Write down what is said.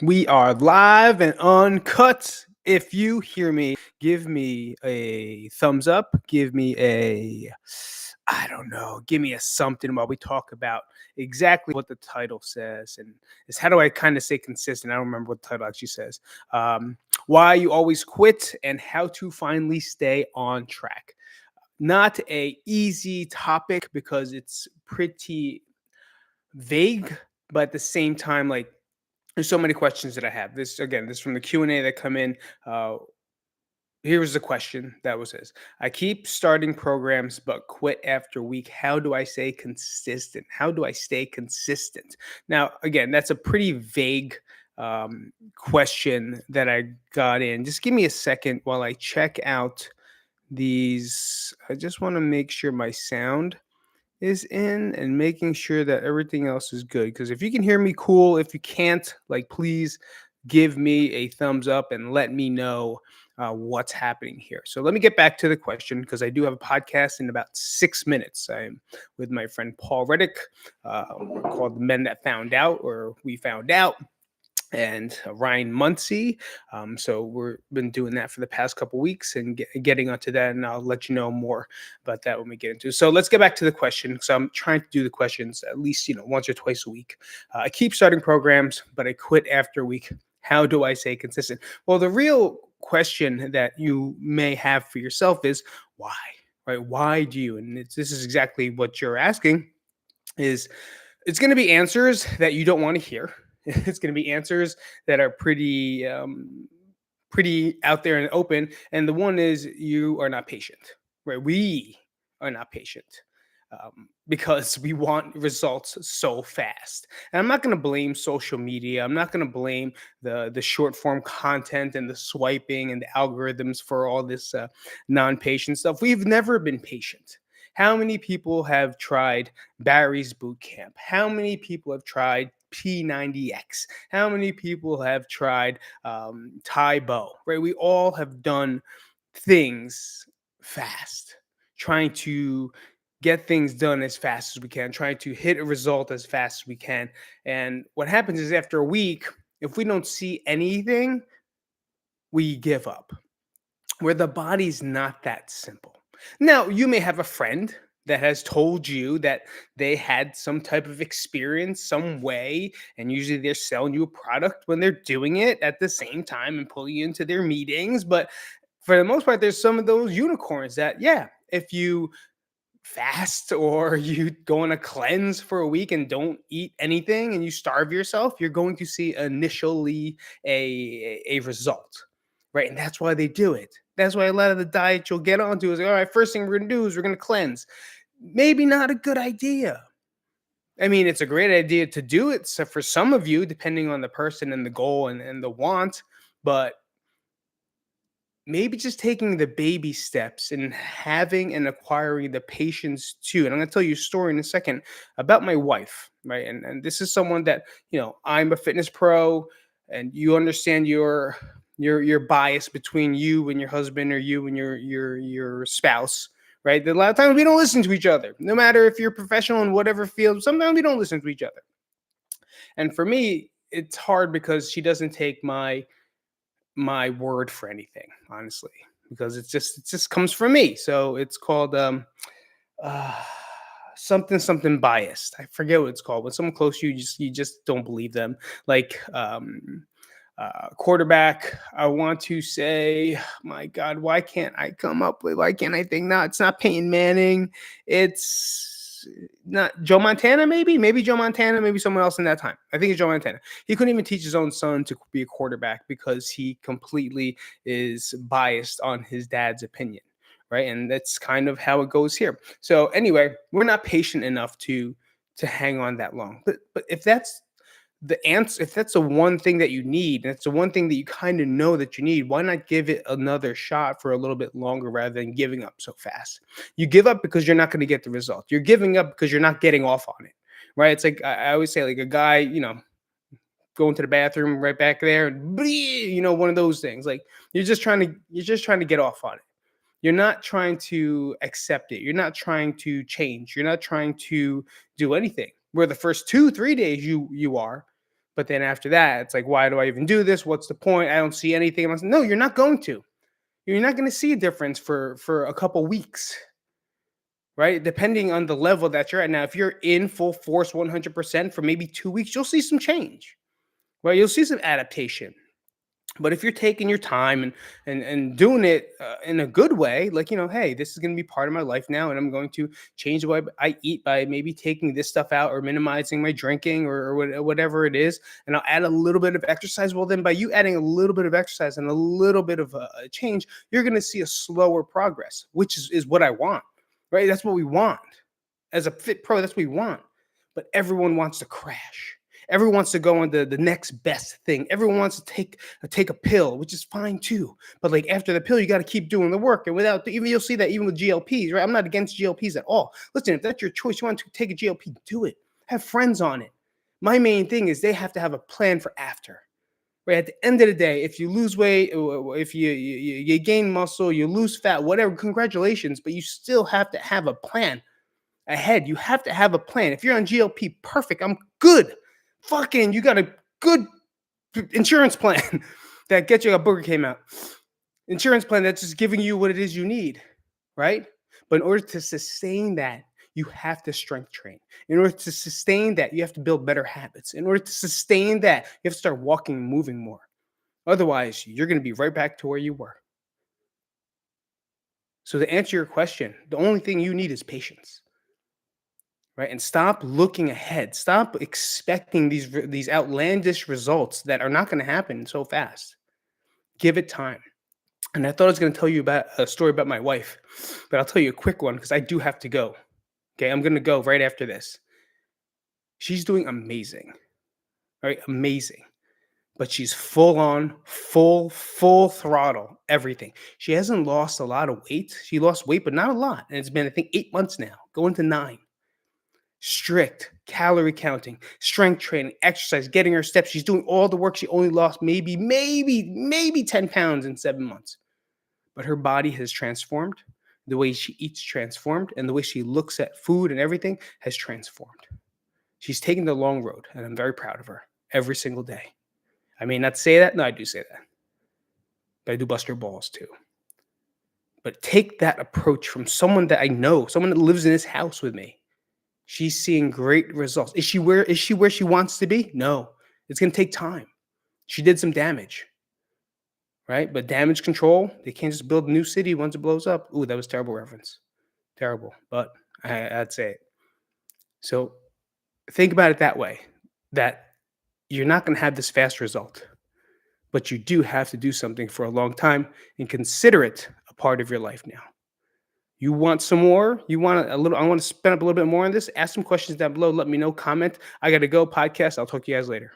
We are live and uncut. If you hear me, give me a thumbs up. Give me I don't know, give me a something while we talk about exactly what the title says and is how do I kind of stay consistent. I don't remember what the title actually says. Um, why you always quit and how to finally stay on track. Not a easy topic because it's pretty vague, but at the same time, like there's so many questions that I have. This from the Q&A that come in. Uh, Here was the question that was his. I keep starting programs but quit after a week. How do I stay consistent? How do I stay consistent? Now, again, that's a pretty vague question that I got in. Just give me a second while I check out these. I just want to make sure my sound is in and making sure that everything else is good. Because if you can hear me, cool. If you can't, like, please give me a thumbs up and let me know what's happening here. So let me get back to the question because I do have a podcast in about 6 minutes. I'm with my friend Paul Reddick, called The Men That Found Out, or We Found Out, and Ryan Muncie. So we've been doing that for the past couple weeks and getting onto that, and I'll let you know more about that when we get into it. So let's get back to the question. So I'm trying to do the questions at least once or twice a week. I keep starting programs, but I quit after a week. How do I stay consistent? Well, the real question that you may have for yourself is why, right? Why do you? And this is exactly what you're asking. Is it's going to be answers that you don't want to hear. It's going to be answers that are pretty out there and open. And the one is you are not patient, right? We are not patient because we want results so fast. And I'm not going to blame social media. I'm not going to blame the short form content and the swiping and the algorithms for all this non-patient stuff. We've never been patient. How many people have tried Barry's Boot Camp? How many people have tried P90X? How many people have tried Tybo? Right? We all have done things fast, trying to get things done as fast as we can, trying to hit a result as fast as we can. And what happens is after a week, if we don't see anything, we give up, where the body's not that simple. Now, you may have a friend that has told you that they had some type of experience, some way, and usually they're selling you a product when they're doing it at the same time and pulling you into their meetings. But for the most part, there's some of those unicorns that, yeah, if you fast or you go on a cleanse for a week and don't eat anything and you starve yourself, you're going to see initially a result, right? And that's why they do it. That's why a lot of the diet you'll get onto is like, all right, first thing we're gonna do is we're gonna cleanse. Maybe not a good idea. I mean, it's a great idea to do it so for some of you, depending on the person and the goal and the want, but maybe just taking the baby steps and having and acquiring the patience too. And I'm going to tell you a story in a second about my wife, right? And this is someone that, I'm a fitness pro, and you understand your bias between you and your husband, or you and your spouse, right? A lot of times we don't listen to each other. No matter if you're professional in whatever field, sometimes we don't listen to each other. And for me, it's hard because she doesn't take my word for anything, honestly, because it just comes from me. So it's called uh something biased. I forget what it's called. When someone close to you, you just don't believe them. Like quarterback, I want to say, my God, why can't I think? No, it's not Peyton Manning. It's not Joe Montana, maybe Joe Montana, maybe someone else in that time. I think it's Joe Montana. He couldn't even teach his own son to be a quarterback because he completely is biased on his dad's opinion. Right. And that's kind of how it goes here. So anyway, we're not patient enough to hang on that long. But if that's the answer, if that's the one thing that you need, and it's the one thing that you kind of know that you need, why not give it another shot for a little bit longer rather than giving up so fast? You give up because you're not going to get the result. You're giving up because you're not getting off on it, right? It's like I always say, like a guy, going to the bathroom right back there, and one of those things. Like you're just trying to get off on it. You're not trying to accept it. You're not trying to change. You're not trying to do anything. Where the first 2, 3 days you are, But then after that, it's like, why do I even do this? What's the point? I don't see anything. I'm like, no, you're not going to. You're not going to see a difference for a couple weeks, right? Depending on the level that you're at. Now, if you're in full force 100% for maybe 2 weeks, you'll see some change, right? You'll see some adaptation. But if you're taking your time and doing it in a good way, like, hey, this is going to be part of my life now, and I'm going to change the way I eat by maybe taking this stuff out or minimizing my drinking or whatever it is, and I'll add a little bit of exercise. Well, then by you adding a little bit of exercise and a little bit of a change, you're going to see a slower progress, which is what I want, right? That's what we want as a fit pro. That's what we want. But everyone wants to crash. Everyone wants to go on the next best thing. Everyone wants to take a pill, which is fine too. But like after the pill, you got to keep doing the work. And without even you'll see that even with GLPs, right? I'm not against GLPs at all. Listen, if that's your choice, you want to take a GLP, do it. Have friends on it. My main thing is they have to have a plan for after. Right at the end of the day, if you lose weight, if you gain muscle, you lose fat, whatever, congratulations. But you still have to have a plan ahead. You have to have a plan. If you're on GLP, perfect. I'm good. Fucking, you got a good insurance plan that gets you a Burger came out. Insurance plan that's just giving you what it is you need, right? But in order to sustain that, you have to strength train. In order to sustain that, you have to build better habits. In order to sustain that, you have to start walking and moving more. Otherwise, you're going to be right back to where you were. So to answer your question, the only thing you need is patience. Right? And stop looking ahead. Stop expecting these outlandish results that are not going to happen so fast. Give it time. And I thought I was going to tell you about a story about my wife, but I'll tell you a quick one because I do have to go. Okay, I'm going to go right after this. She's doing amazing. Right? Amazing. But she's full on, full throttle, everything. She hasn't lost a lot of weight. She lost weight, but not a lot. And it's been, I think, 8 months now, going to 9. Strict calorie counting, strength training, exercise, getting her steps. She's doing all the work. She only lost maybe 10 pounds in 7 months. But her body has transformed. The way she eats transformed. And the way she looks at food and everything has transformed. She's taken the long road. And I'm very proud of her every single day. I may not say that. No, I do say that. But I do bust her balls too. But take that approach from someone that I know, someone that lives in this house with me. She's seeing great results. Is she where she wants to be? No. It's going to take time. She did some damage, right? But damage control, they can't just build a new city once it blows up. Ooh, that was a terrible reference. Terrible, but I'd say it. So think about it that way, that you're not going to have this fast result, but you do have to do something for a long time and consider it a part of your life now. You want some more? You want a little? I want to spend up a little bit more on this. Ask some questions down below. Let me know. Comment. I got to go. Podcast. I'll talk to you guys later.